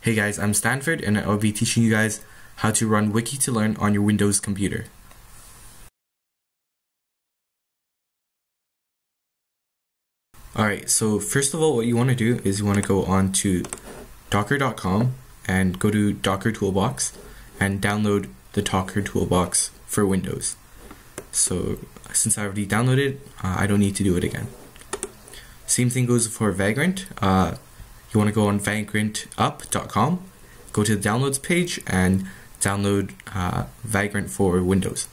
Hey guys, I'm Stanford and I'll be teaching you guys how to run WikiToLearn on your Windows computer. Alright, so first of all what you want to do is you want to go on to docker.com and go to Docker Toolbox and download the Docker Toolbox for Windows. So since I already downloaded, I don't need to do it again. Same thing goes for Vagrant. You want to go on vagrantup.com, go to the downloads page and download Vagrant for Windows.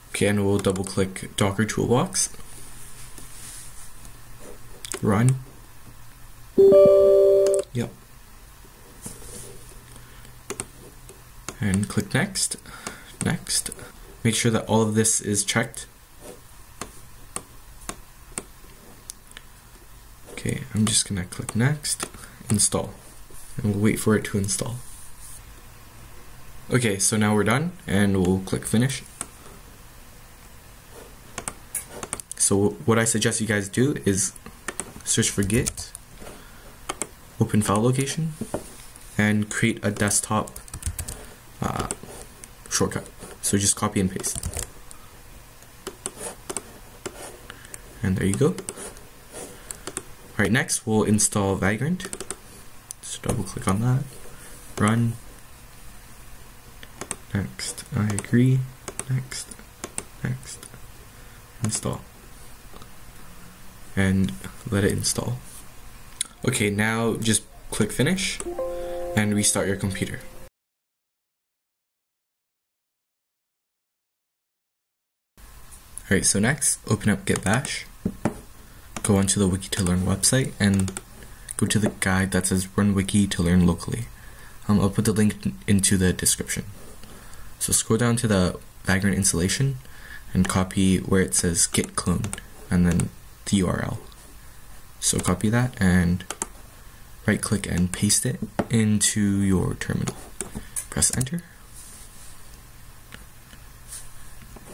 Okay, and we'll double click Docker Toolbox, run, yep, and click next, next. Make sure that all of this is checked. Okay, I'm just gonna click next, install, and we'll wait for it to install. Okay, so now we're done, and we'll click finish. So what I suggest you guys do is search for Git, open file location, and create a desktop shortcut. So just copy and paste. And there you go. Alright, next we'll install Vagrant. So double click on that. Run. Next. I agree. Next. Next. Install. And let it install. Okay, now just click finish and restart your computer. Alright, so next, open up Git Bash. Go onto the WikiToLearn website and go to the guide that says Run WikiToLearn locally. I'll put the link into the description. So scroll down to the Vagrant installation and copy where it says git clone and then the URL. So copy that and right click and paste it into your terminal. Press enter.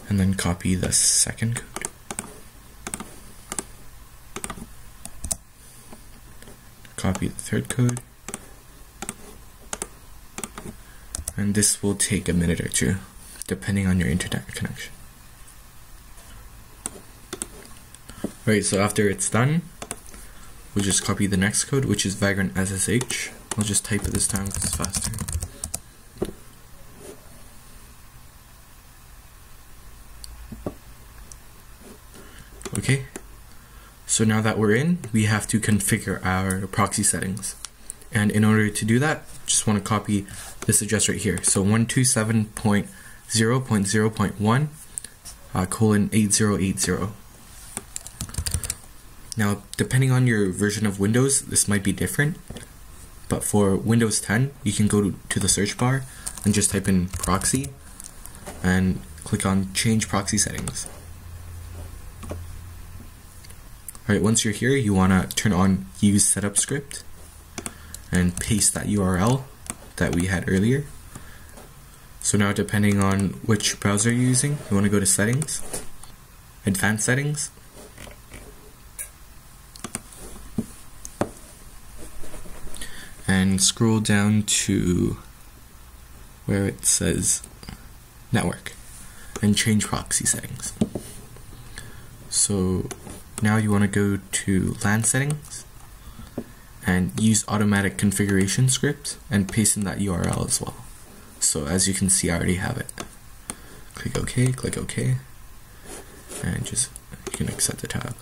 And then copy the second code. Copy the third code, and this will take a minute or two depending on your internet connection. Alright, so after it's done, we'll just copy the next code, which is Vagrant SSH. I'll just type it this time because it's faster. Okay. So now that we're in, we have to configure our proxy settings. And in order to do that, just want to copy this address right here. So 127.0.0.1 colon 8080. Now, depending on your version of Windows, this might be different. But for Windows 10, you can go to the search bar and just type in proxy and click on change proxy settings. Alright, once you're here, you want to turn on use setup script and paste that URL that we had earlier. So now depending on which browser you're using, you want to go to settings, advanced settings, and scroll down to where it says network and change proxy settings. So now you want to go to LAN settings and use automatic configuration script and paste in that URL as well. So as you can see, I already have it. Click OK, and just you can accept the tab.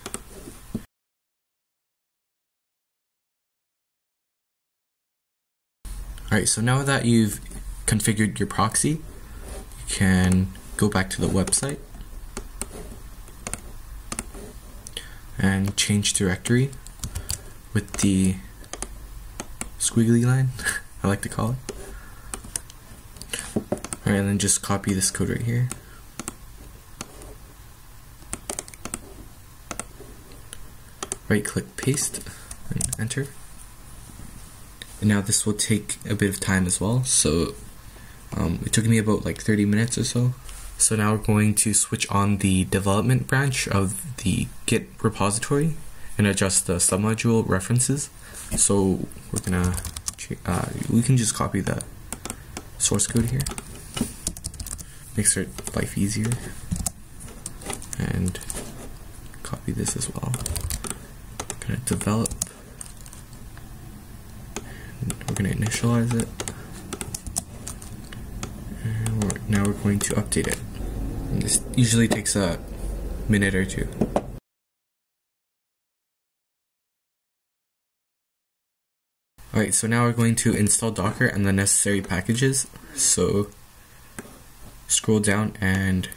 Alright, so now that you've configured your proxy, you can go back to the website and change directory with the squiggly line, I like to call it. Alright, and then just copy this code right here. Right click paste and enter. And now this will take a bit of time as well, so it took me about like 30 minutes or so So now we're going to switch on the development branch of the Git repository and adjust the submodule references. So we're gonna, we can just copy the source code here. Makes our life easier. And copy this as well. Gonna develop. And we're gonna initialize it. And now we're going to update it. And this usually takes a minute or two. Alright, so now we're going to install Docker and the necessary packages. So scroll down and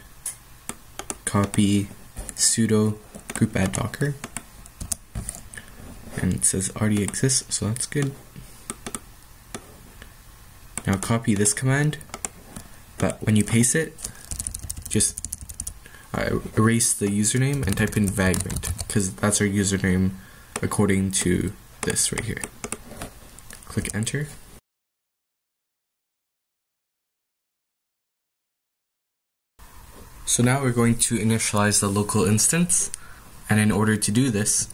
copy sudo group add docker. And it says already exists, so that's good. Now copy this command, but when you paste it, just erase the username and type in Vagrant, because that's our username according to this right here. Click enter. So now we're going to initialize the local instance, and in order to do this,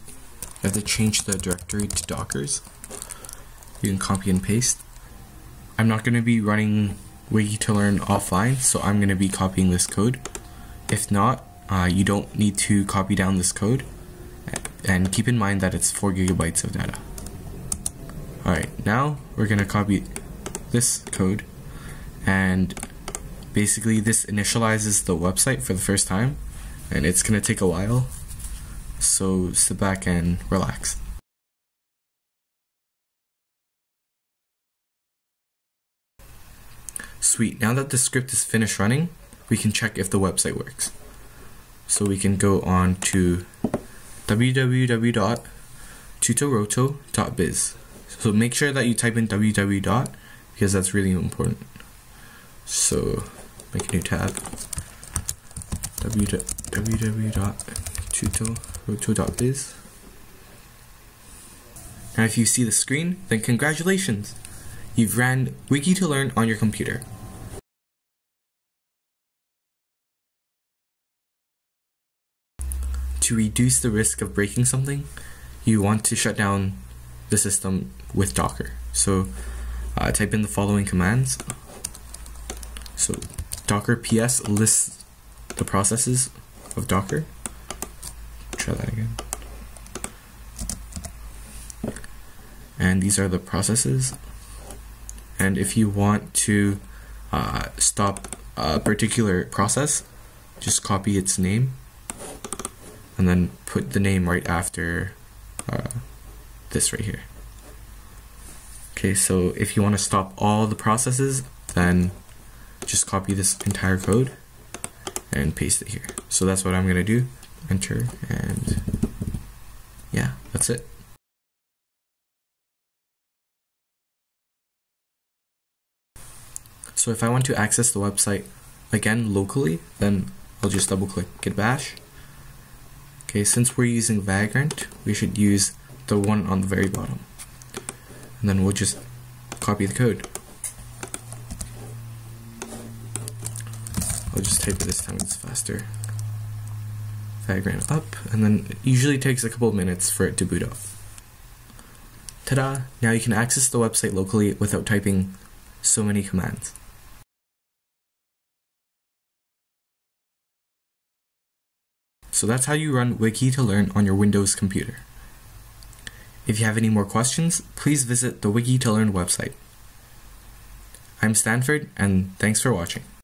you have to change the directory to Dockers. You can copy and paste. I'm not going to be running WikiToLearn offline, so I'm going to be copying this code. If not, you don't need to copy down this code, and keep in mind that it's 4 gigabytes of data. Alright, now we're going to copy this code, and basically this initializes the website for the first time, and it's going to take a while, so sit back and relax. Sweet, now that the script is finished running, we can check if the website works. So we can go on to www.tutoroto.biz. So make sure that you type in www. Because that's really important. So make a new tab, www.tutoroto.biz. Now if you see the screen, then congratulations! You've ran WikiToLearn on your computer. To reduce the risk of breaking something, you want to shut down the system with Docker. So type in the following commands. So docker ps lists the processes of Docker. Try that again. And these are the processes. And if you want to stop a particular process, just copy its name and then put the name right after this right here. Okay, so if you want to stop all the processes, then just copy this entire code and paste it here. So that's what I'm going to do. Enter, and yeah, that's it. So if I want to access the website again locally, then I'll just double click git bash. Okay, since we're using Vagrant, we should use the one on the very bottom. And then we'll just copy the code. I'll just type it this time, it's faster. Vagrant up, and then it usually takes a couple of minutes for it to boot up. Ta-da! Now you can access the website locally without typing so many commands. So that's how you run WikiToLearn on your Windows computer. If you have any more questions, please visit the WikiToLearn website. I'm Stanford, and thanks for watching.